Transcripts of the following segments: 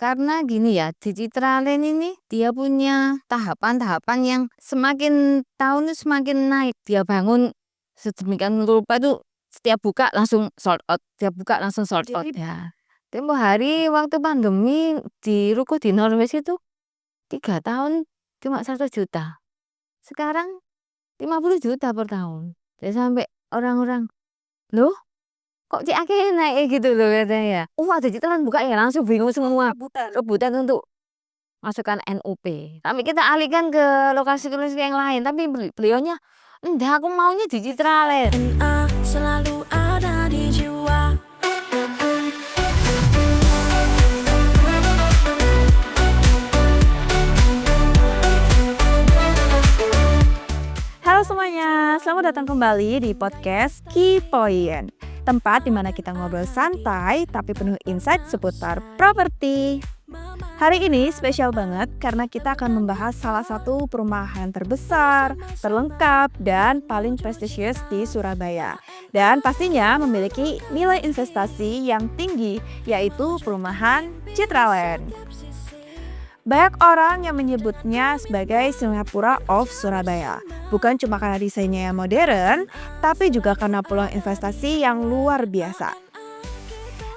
Karena gini ya, Digitralen ini dia punya tahapan-tahapan yang semakin tahun tuh semakin naik. Dia bangun sedemikian rupa tuh setiap buka langsung sold out, setiap buka langsung sold out Jadi ya. Tempo hari waktu pandemi di ruko di Norway itu 3 tahun cuma 100 juta. Sekarang 50 juta per tahun. Jadi sampai orang-orang, loh kok Cik Ake naik gitu loh katanya. Ada Digitalen buka ya langsung bingung semua. rebutan. Rebutan untuk masukkan NUP. Tapi kita alihkan ke lokasi-lokasi yang lain. Tapi beliaunya, enggak aku maunya Digitalen. Selalu ada di jiwa. Halo semuanya, selamat datang kembali di podcast Key Point, tempat di mana kita ngobrol santai tapi penuh insight seputar properti. Hari ini spesial banget karena kita akan membahas salah satu perumahan terbesar, terlengkap, dan paling prestisius di Surabaya. Dan pastinya memiliki nilai investasi yang tinggi, yaitu perumahan Citraland. Banyak orang yang menyebutnya sebagai Singapura of Surabaya. Bukan cuma karena desainnya yang modern, tapi juga karena peluang investasi yang luar biasa.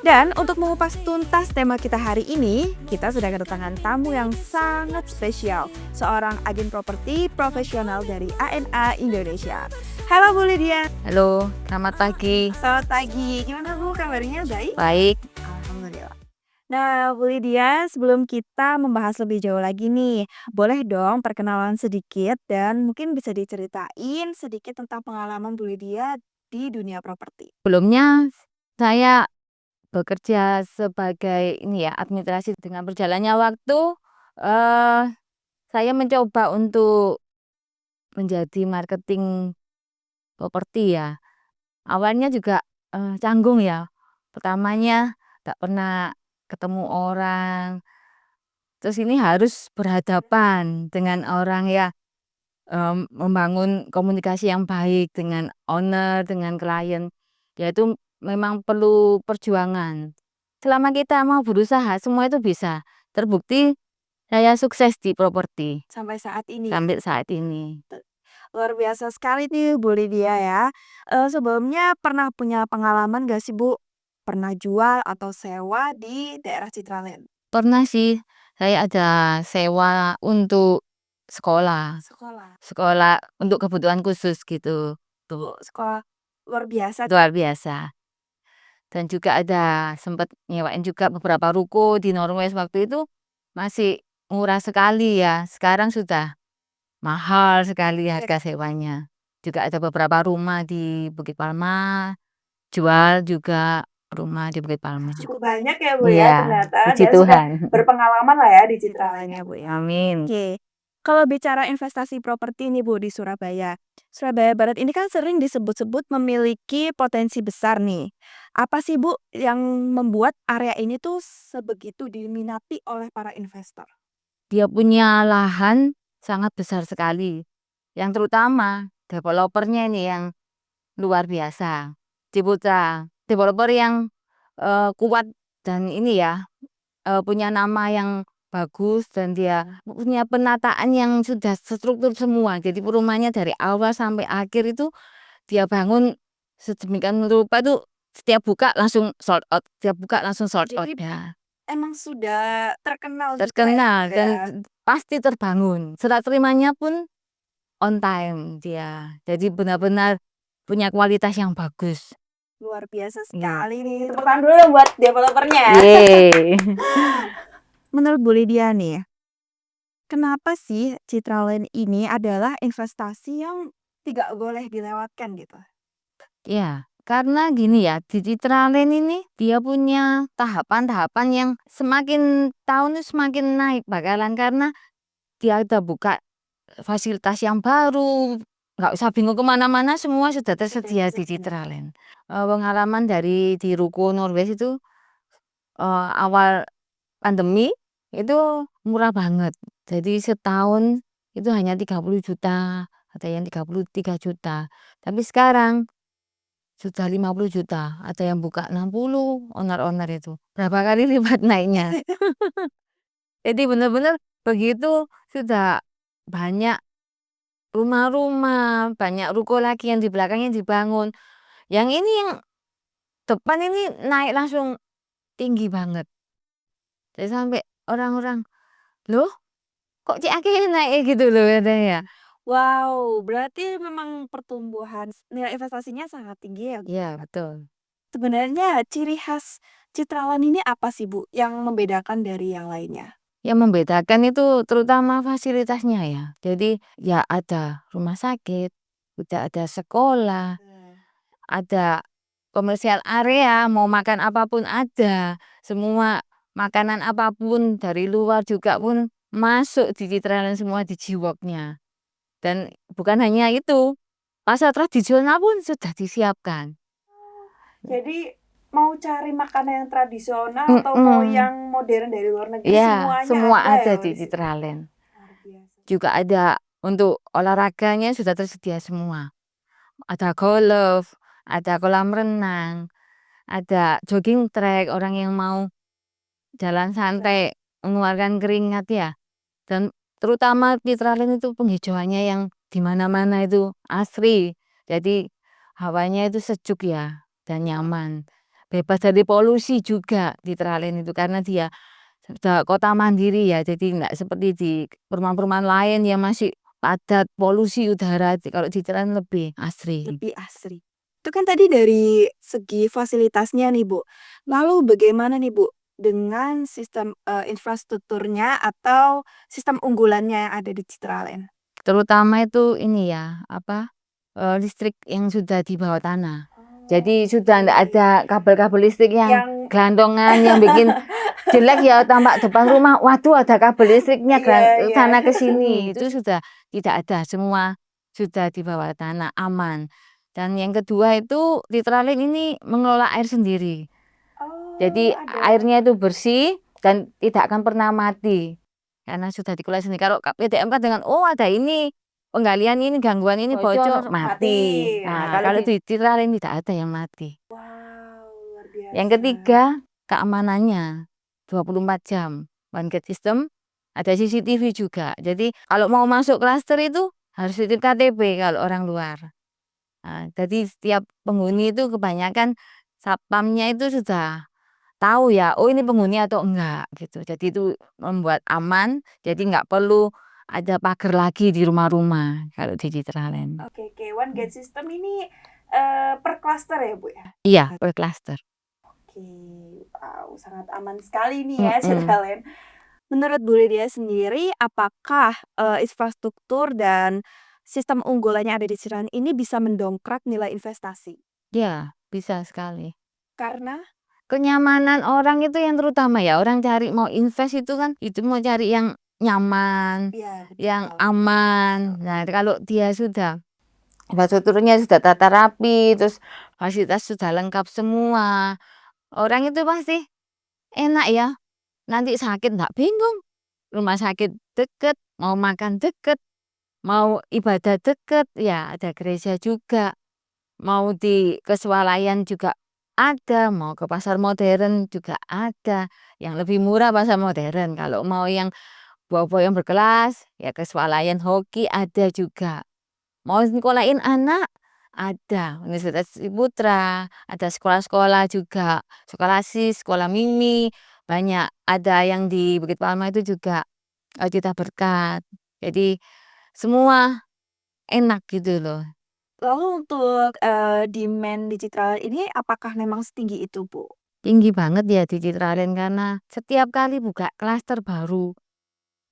Dan untuk mengupas tuntas tema kita hari ini, kita sudah kedatangan tamu yang sangat spesial, seorang agen properti profesional dari ANA Indonesia. Halo Bu Lydia. Halo, selamat pagi. Selamat pagi. Gimana Bu kabarnya? Baik? Baik. Alhamdulillah. Nah, Bu Lydia, sebelum kita membahas lebih jauh lagi nih, boleh dong perkenalan sedikit dan mungkin bisa diceritain sedikit tentang pengalaman Bu Lydia di dunia properti. Sebelumnya saya bekerja sebagai ini ya, administrasi. Dengan berjalannya waktu, eh saya mencoba untuk menjadi marketing properti ya. Awalnya juga canggung ya. Pertamanya tak pernah ketemu orang. Terus ini harus berhadapan dengan orang ya, membangun komunikasi yang baik dengan owner, dengan klien. Ya itu memang perlu perjuangan. Selama kita mau berusaha, semua itu bisa. Terbukti saya sukses di properti Sampai saat ini ya. sampai saat ini. Luar biasa sekali nih Bu Lydia ya. Sebelumnya pernah punya pengalaman gak sih Bu? Pernah jual atau sewa di daerah Citraland? Pernah sih, saya ada sewa untuk sekolah. Sekolah. Sekolah untuk kebutuhan khusus gitu. Tuh, Sekolah luar biasa. luar biasa. Dan juga ada sempat nyewain juga beberapa ruko di Norway waktu itu masih murah sekali ya. Sekarang sudah mahal sekali harga sewanya. Juga ada beberapa rumah di Bukit Palma, jual juga rumah di Bukit Palma. Cukup banyak ya Bu ya Iya, ternyata. puji Dan sudah Tuhan. berpengalaman lah ya di Citraland ya Bu ya. Amin. Oke. Kalau bicara investasi properti nih Bu di Surabaya. Surabaya Barat ini kan sering disebut-sebut memiliki potensi besar nih. Apa sih Bu yang membuat area ini tuh sebegitu diminati oleh para investor? Dia punya lahan sangat besar sekali. Yang terutama developernya ini yang luar biasa. Ciputra, developer yang kuat dan ini ya, punya nama yang bagus dan dia punya penataan yang sudah terstruktur semua. Jadi perumahannya dari awal sampai akhir itu dia bangun sedemikian rupa tuh setiap buka langsung sold out, setiap buka langsung sold out Jadi ya. emang sudah terkenal juga ya, Terkenal Bu dan ya. pasti terbangun. Serah terimanya pun on time dia. Jadi benar-benar punya kualitas yang bagus. Luar biasa Iya. sekali nih. Tepuk tangan dulu dong buat developernya. Yeay. Menurut Bu Lydia nih, kenapa sih Citraland ini adalah investasi yang tidak boleh dilewatkan gitu? Ya, karena gini ya, Digitralen ini dia punya tahapan-tahapan yang semakin tahun itu semakin naik bakalan karena dia udah buka fasilitas yang baru, nggak usah bingung kemana-mana, semua sudah tersedia di Citraland. Pengalaman dari di Ruko Norway itu awal pandemi itu murah banget. Jadi setahun itu hanya 30 juta, ada yang 33 juta. Tapi sekarang sudah 50 juta, ada yang buka 60, owner-owner itu. Berapa kali lipat naiknya. Jadi benar-benar begitu sudah banyak rumah-rumah, banyak ruko lagi yang di belakangnya dibangun. Yang ini yang depan ini naik langsung tinggi banget. Jadi sampai orang-orang, "Loh, kok Ciakih naik gitu loh," katanya. Wow, berarti memang pertumbuhan nilai investasinya sangat tinggi ya, Bu? Iya, betul. Sebenarnya ciri khas Citraland ini apa sih, Bu, yang membedakan dari yang lainnya? Yang membedakan itu terutama fasilitasnya ya. Jadi ya ada rumah sakit, udah ada sekolah, ada komersial area, mau makan apapun ada. Semua makanan apapun dari luar juga pun masuk di Citraland semua di Jiwoknya. Dan bukan hanya itu, pasar tradisional pun sudah disiapkan. Jadi mau cari makanan yang tradisional atau mau yang modern dari luar negeri Ya, semuanya semua ada ada ya, Bu, di di situ? Citraland. Luar biasa. Juga ada untuk olahraganya sudah tersedia semua. Ada golf, ada kolam renang, ada jogging track, orang yang mau jalan santai, mengeluarkan keringat ya. Dan terutama Citraland itu penghijauannya yang di mana-mana itu asri. Jadi hawanya itu sejuk ya dan nyaman. Bebas dari polusi juga Citraland itu karena dia sudah kota mandiri ya. Jadi enggak seperti di perumahan-perumahan lain yang masih padat polusi udara. Kalau di Citraland lebih asri. Lebih asri. Itu kan tadi dari segi fasilitasnya nih, Bu. Lalu bagaimana nih, Bu, dengan sistem infrastrukturnya atau sistem unggulannya yang ada di Citraland? Terutama itu ini ya, apa, listrik yang sudah di bawah tanah. Jadi sudah ndak ada kabel-kabel listrik yang Yang gelantongan yang bikin jelek ya, tampak depan rumah, waduh ada kabel listriknya iya. sana ke sini. Itu sudah tidak ada, semua sudah di bawah tanah, aman. Dan yang kedua itu Citraland ini mengelola air sendiri. Jadi Ada. airnya itu bersih dan tidak akan pernah mati. Karena sudah dikelola sendiri. Kalau PDAM kan dengan, oh ada ini, penggalian ini, gangguan ini, bocor, mati. Nah, Nah, kalau di Citraland tidak ada yang mati. wow, luar biasa. Yang ketiga, keamanannya 24 jam. One gate system, ada CCTV juga. Jadi kalau mau masuk klaster itu harus titip KTP kalau orang luar. Nah, jadi setiap penghuni itu kebanyakan satpamnya itu sudah tahu ya, oh ini penghuni atau enggak gitu. Jadi itu membuat aman, jadi nggak perlu ada pagar lagi di rumah-rumah kalau di Citraland. Oke, One Gate System ini per klaster ya, Bu, ya? Iya, per klaster. Oke, wow, sangat aman sekali nih ya Citraland. Menurut Bu Lydia sendiri, apakah infrastruktur dan sistem unggulannya ada di Citraland ini bisa mendongkrak nilai investasi? Ya, bisa sekali. Karena Kenyamanan orang itu yang terutama ya, orang cari mau invest itu kan, itu mau cari yang nyaman, ya yang betul. aman. Nah, kalau dia sudah infrastrukturnya sudah tata rapi, terus fasilitas sudah lengkap semua, orang itu pasti enak ya. Nanti sakit nggak bingung, rumah sakit deket, mau makan deket, mau ibadah deket, ya ada gereja juga. Mau di kesualayan juga ada, mau ke pasar modern juga ada. Yang lebih murah pasar modern, kalau mau yang buah-buah yang berkelas, ya kesualayan hoki ada juga. Mau sekolahin anak, ada. Universitas Putra, ada sekolah-sekolah juga. Sekolah SIS, sekolah Mimi, banyak. Ada yang di Bukit Palma itu juga Cita Berkat. Jadi semua enak gitu loh. lalu untuk demand di Citraland ini apakah memang setinggi itu, Bu? Tinggi banget ya di Citraland karena setiap kali buka klaster baru.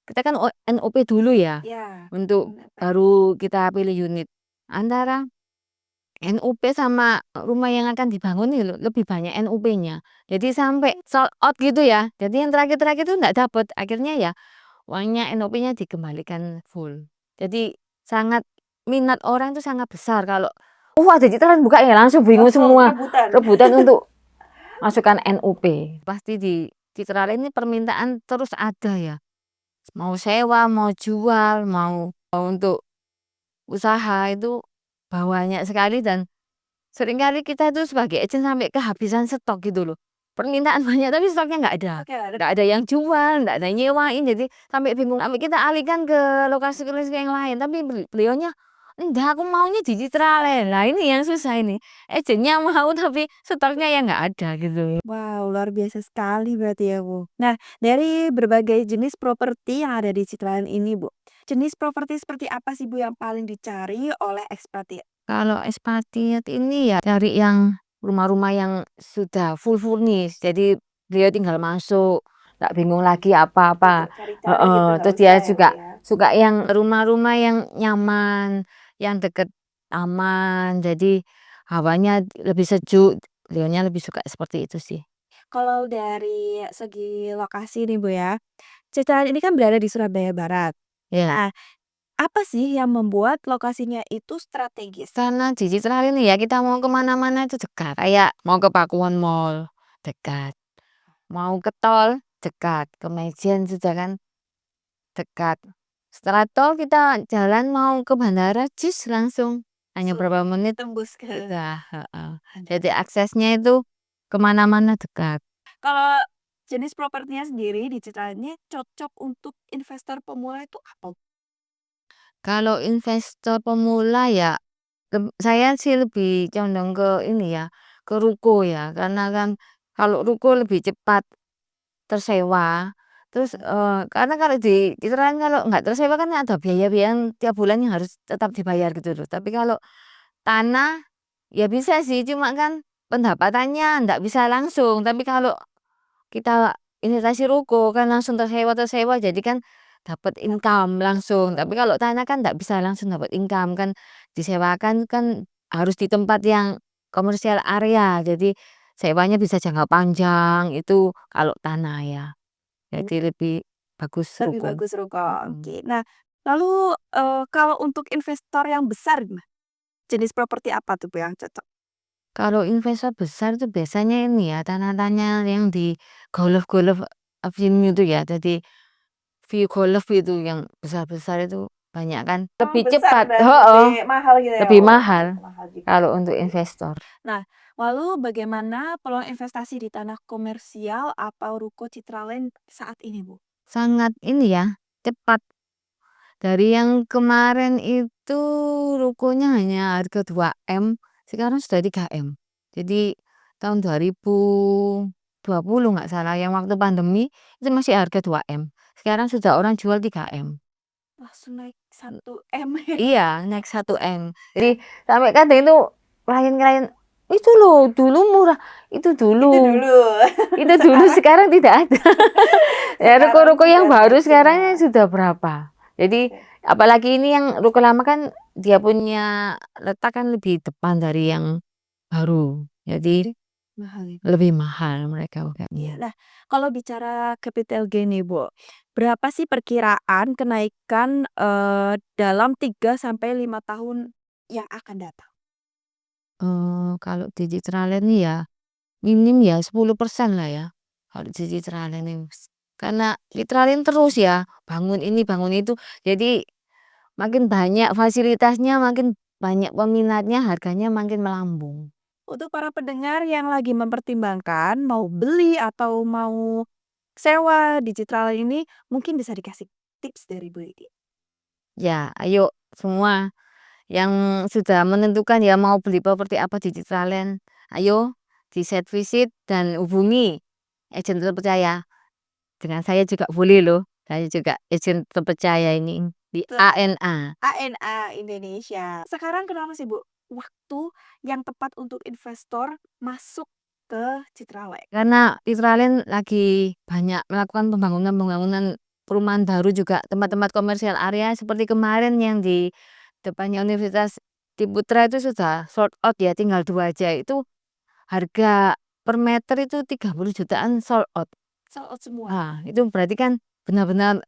Kita kan NOP dulu ya, Ya, untuk baru kita pilih unit. Antara NUP sama rumah yang akan dibangun nih lebih banyak NUP-nya. Jadi sampai sold out gitu ya. Jadi yang terakhir-terakhir itu enggak dapat. Akhirnya ya uangnya NUP-nya dikembalikan full. Jadi sangat minat orang itu sangat besar kalau ada Citraland buka ya langsung bingung semua. Rebutan untuk masukkan NUP. Pasti di Citraland ini permintaan terus ada ya. Mau sewa, mau jual, mau untuk usaha itu banyak sekali dan Seringkali kita itu sebagai agent sampai kehabisan stok gitu loh. Permintaan banyak tapi stoknya nggak ada. Oke, ada. Nggak ada yang jual, nggak ada yang nyewain. Jadi sampai bingung. Sampai kita alihkan ke lokasi-lokasi yang lain. Tapi beliaunya, enggak, aku maunya di Citraland. Nah ini yang susah ini. Agentnya mau tapi stoknya ya nggak ada gitu. Wow, luar biasa sekali berarti ya, Bu. Nah, dari berbagai jenis properti yang ada di Citraland ini, Bu, jenis properti seperti apa sih, Bu, yang paling dicari oleh ekspatriat? Kalau ekspatriat ini ya cari yang rumah-rumah yang sudah full furnish. Jadi beliau tinggal masuk, nggak bingung lagi apa-apa. Untuk cari-cari gitu Heeh, nggak terus usah dia ya, Bu, juga ya? suka yang rumah-rumah yang nyaman, yang deket taman. Jadi hawanya lebih sejuk. Beliaunya lebih suka seperti itu sih. Kalau dari segi lokasi nih, Bu, ya, Citraland ini kan berada di Surabaya Barat. Ya, Nah, apa sih yang membuat lokasinya itu strategis? karena di Citraland ini ya kita mau kemana-mana itu dekat. Kayak mau ke Pakuwon Mall dekat, mau ke tol dekat, ke Mejen sudah kan dekat. Setelah tol kita jalan mau ke bandara jus langsung. Hanya berapa menit Tembus ke udah, heeh. Jadi aksesnya itu kemana-mana dekat. Kalau jenis propertinya sendiri di Citraland ini cocok untuk investor pemula itu apa? Kalau investor pemula ya saya sih lebih condong ke ini ya, ke ruko ya. Karena kan kalau ruko lebih cepat tersewa. Terus, karena kalau di Citraland kalau nggak tersewa kan ada biaya-biaya yang tiap bulan yang harus tetap dibayar gitu loh. Tapi kalau tanah, ya bisa sih, cuma kan pendapatannya ndak bisa langsung. Tapi kalau kita investasi ruko kan langsung tersewa, jadi kan dapat income langsung. Tapi kalau tanah kan ndak bisa langsung dapat income, kan disewakan kan harus di tempat yang komersial area. Jadi sewanya bisa jangka panjang, itu kalau tanah ya. Jadi lebih bagus Lebih ruko. bagus ruko, Mhm. oke. Nah, lalu, kalau untuk investor yang besar gimana? Jenis properti apa tuh, Bu, yang cocok? Kalau investor besar itu biasanya ini ya, tanah-tanah yang di golf-golf avenue itu ya. Jadi view golf itu yang besar-besar itu banyak kan. Oh, Lebih besar cepat, berarti heeh, lebih mahal gitu ya? lebih Oh, mahal mahal juga. kalau untuk investor. Nah, lalu bagaimana peluang investasi di tanah komersial atau ruko Citraland saat ini, Bu? Sangat ini ya, cepat. Dari yang kemarin itu rukonya hanya harga 2 M, sekarang sudah 3 M. Jadi tahun 2020 nggak salah yang waktu pandemi itu masih harga 2 M. Sekarang sudah orang jual 3 M. Langsung naik 1 M ya? Iya, naik 1 M. Jadi sampai kadang itu klien-klien, "Itu loh dulu murah, itu Itu dulu, dulu. itu dulu sekarang tidak ada." Ya Sekarang ruko-ruko yang sudah baru naik sekarang semua. sudah berapa. Jadi Oke. apalagi ini yang ruko lama kan dia punya letak kan lebih depan dari yang baru. Jadi Mahal ya? lebih mahal mereka Iya. UKM-nya. Nah, kalau bicara capital gain nih, Bu, berapa sih perkiraan kenaikan, dalam 3 sampai 5 tahun yang akan datang? Kalau di Citraland nih ya minim ya 10% lah ya, kalau di Citraland ini. Karena Citraland terus ya, bangun ini bangun itu. Jadi makin banyak fasilitasnya, makin banyak peminatnya, harganya makin melambung. Untuk para pendengar yang lagi mempertimbangkan mau beli atau mau sewa di Citraland ini, mungkin bisa dikasih tips dari Bu Lidi. Ya, ayo semua yang sudah menentukan ya mau beli properti apa di Citraland, ayo di site visit dan hubungi agen terpercaya. Dengan saya juga boleh loh, saya juga agen terpercaya ini di Ke ANA. ANA Indonesia. Sekarang kenapa sih, Bu, waktu yang tepat untuk investor masuk ke Citraland? Karena Citraland lagi banyak melakukan pembangunan-pembangunan perumahan baru juga tempat-tempat komersial area seperti kemarin yang di depannya Universitas Ciputra itu sudah sold out ya, tinggal 2 aja. Itu harga per meter itu 30 jutaan sold out. Sold out semua. Itu berarti kan benar-benar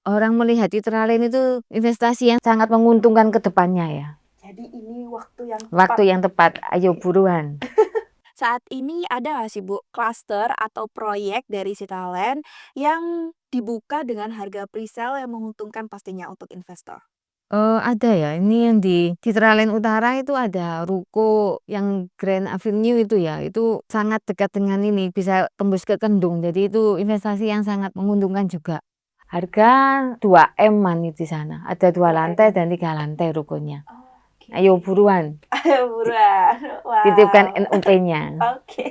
orang melihat Citraland itu investasi yang sangat menguntungkan ke depannya ya. Jadi ini waktu yang Waktu tepat. yang tepat, ayo buruan. Saat ini ada nggak sih, Bu, klaster atau proyek dari Citraland yang dibuka dengan harga presale yang menguntungkan pastinya untuk investor? Ada ya, ini yang di Citraland Utara itu ada ruko yang Grand Avenue itu ya, itu sangat dekat dengan ini, bisa tembus ke Kendung. Jadi itu investasi yang sangat menguntungkan juga. Harga 2 M-an di sana. Ada 2 lantai dan 3 lantai rukonya. Ayo buruan, Ayo buruan. titipkan Wow. NUP-nya. Oke.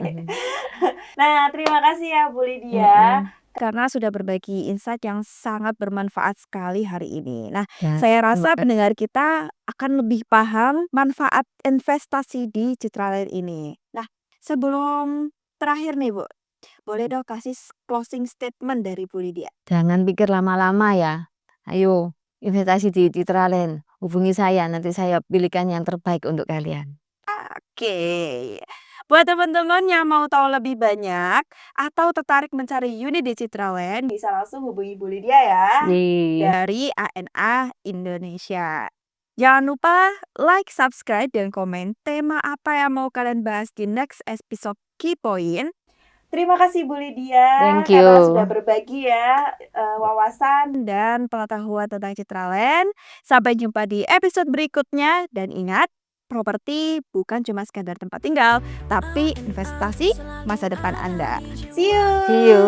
Nah, terima kasih ya Bu Lydia. Karena sudah berbagi insight yang sangat bermanfaat sekali hari ini. Nah, Ya, saya terima rasa kasih. pendengar kita akan lebih paham manfaat investasi di Citraland ini. Nah, sebelum terakhir nih Bu, boleh dong kasih closing statement dari Bu Lydia. Jangan pikir lama-lama ya. Ayo, investasi di Citraland. Hubungi saya, nanti saya pilihkan yang terbaik untuk kalian. Oke. Buat teman-teman yang mau tahu lebih banyak atau tertarik mencari unit di Citraland, bisa langsung hubungi Bu Lydia ya. Yeay. Dari ANA Indonesia. Jangan lupa like, subscribe, dan komen tema apa yang mau kalian bahas di next episode Key Point. Terima kasih Bu Lydia Thank karena you. sudah berbagi ya wawasan dan pengetahuan tentang Citraland. Sampai jumpa di episode berikutnya dan ingat, properti bukan cuma sekedar tempat tinggal, tapi investasi masa depan Anda. See you. See you.